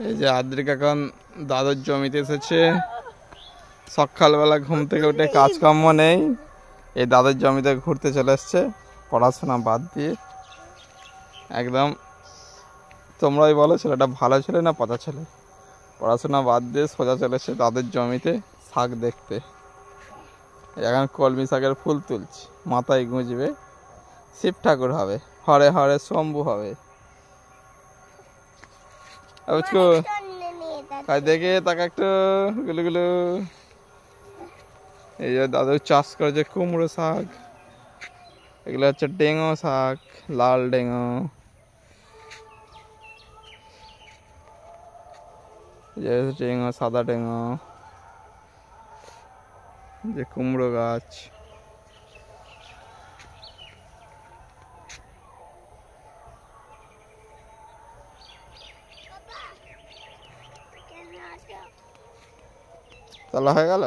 এই যে আদ্রিক এখন দাদুর জমিতে এসেছে। সকালবেলা ঘুম থেকে উঠে কাজকর্ম নেই, এই দাদুর জমিতে ঘুরতে চলে এসছে পড়াশোনা বাদ দিয়ে। একদম তোমরাই বলো ছেলেটা ভালো ছেলে না পচা ছেলে? পড়াশোনা বাদ দিয়ে সোজা চলে এসছে দাদুর জমিতে শাক দেখতে। এখন কলমি শাকের ফুল তুলছি, মাথায় গুঁজবে, শিব ঠাকুর হবে, হরে হরে শম্ভু হবে। দেখে তাকে একটু গুলো গুলো। এই যে দাদু চাষ করেছে কুমড়ো শাক, এগুলো হচ্ছে ডেঙ্গো শাক, লাল ডেঙ্গো। ডেঙ্গো, সাদা ডেঙ্গো, যে কুমড়ো গাছ। তাহলে হয়ে গেল।